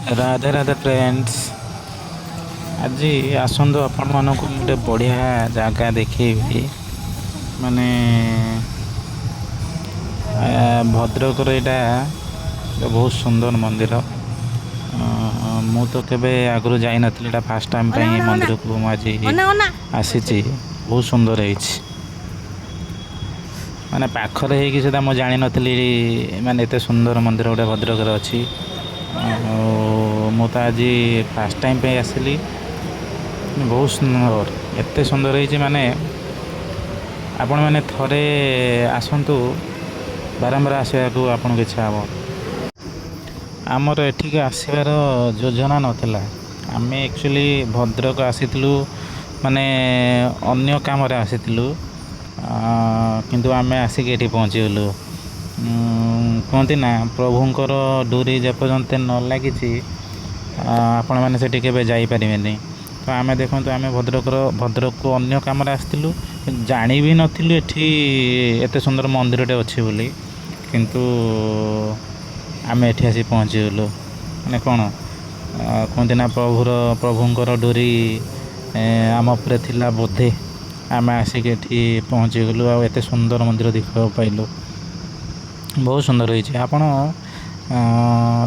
Radhe Radhe friends. आज आसतु आपण मानक गोटे बढ़िया जगह देखी माने भद्रकर यहाँ बहुत सुंदर मंदिर। मु तो केबे आगु जाई नथली, फास्ट टाइम पे मंदिर को आज आसी। बहुत सुंदर है माने पाखरे होगी से मुझे जानी नी माने एते सुंदर मंदिर गोटे भद्रकर अच्छी। मु तो आज फास्ट टाइम पे आसली। बहुत सुंदर एते सुंदर है माने आपण मैंने थरे आसतु बारंबार आसवा को आपन इच्छा हम। आमर एठिक आसबार योजना नाला। आम एक्चुअली भद्रक आसीलु माने अन्य काम आसीलु, किंतु आम आसिक ये पहुँचीगलु। कहती ना प्रभुंर डोरी जेपर्यंत न लगी आपण मैंने से जापारे। तो आम देखो आम भद्रक को अन्य कम आसलु, जानी भी नथिलु एठी एते सुंदर मंदिरटे अच्छी बोली, किंतु आम एठी आसी पहुँचीगलु। माने कौन कहते ना प्रभुंर डोरी आम उपरे थिला बोधे आम आसिक एठी पहुँचीगलु। आ एते सुंदर मंदिर देखा पाइलु। बहुत सुंदर होइए। आपण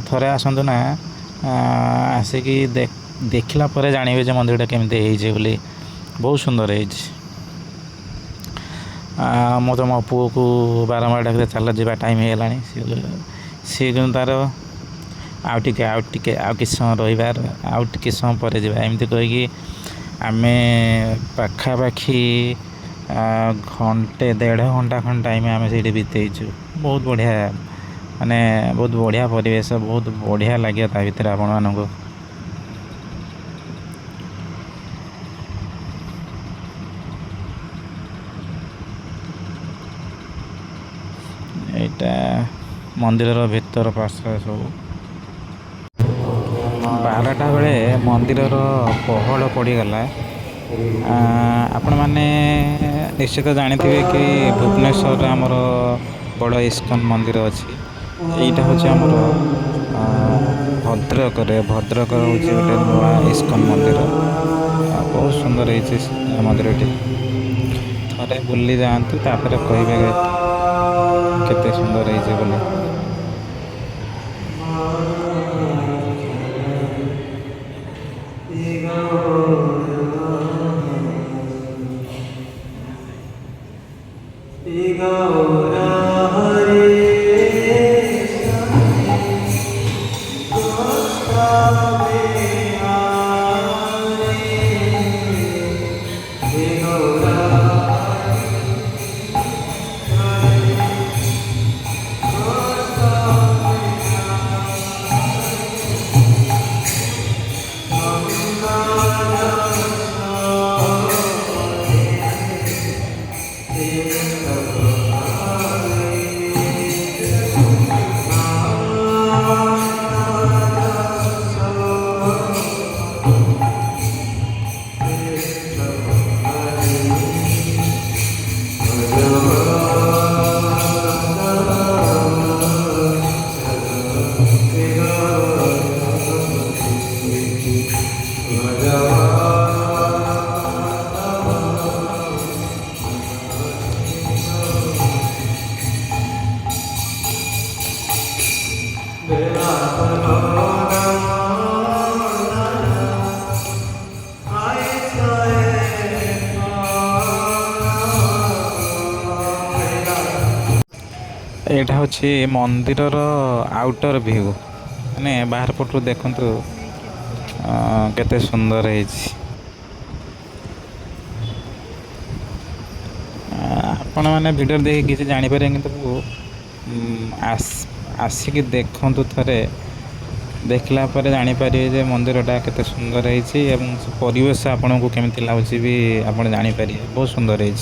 थरे आसतु ना आसिकी देखला पर जानवे जे मंदिरटा केमती बोली। बहुत सुंदर है। मो तो मो पुओ को बारंबार डाक चल जा टाइम होगा सी तार आउटे कि समय रही आउटे समय पर एमती कहीकि आम पाखापाखि घंटे 1.5 घंटा खंड टाइम आम से बीतेजु। बहुत बढ़िया माने बहुत बढ़िया परिवेश, बहुत बढ़िया लगे ता भर आपण मानक। यहाँ मंदिर भीतर पार्श्व सब 12टा बेले मंदिर पहड़ पड़गला। आपण मैंने निश्चित जानते कि भुवनेश्वर आमर बड़ इस्कन मंदिर अच्छी। यहाँ हूँ आमर भद्रक हूँ गोटे नुआ इस्कन मंदिर। बहुत सुंदर है मंदिर। थे बुली जातु तापर कहे केते सुंदर है बोले। यहाँ हूँ मंदिर आउटर व्यू माने बाहर पटू देखु केते सुंदर है। आपण मैंने वीडियो देख किसी जानीपर कि आसिक देखु थे देखला पर जानीपर जे मंदिरटा केते सुंदर है। परिवेश आपन को केमती लगुच भी आप जानीपर। बहुत सुंदर है।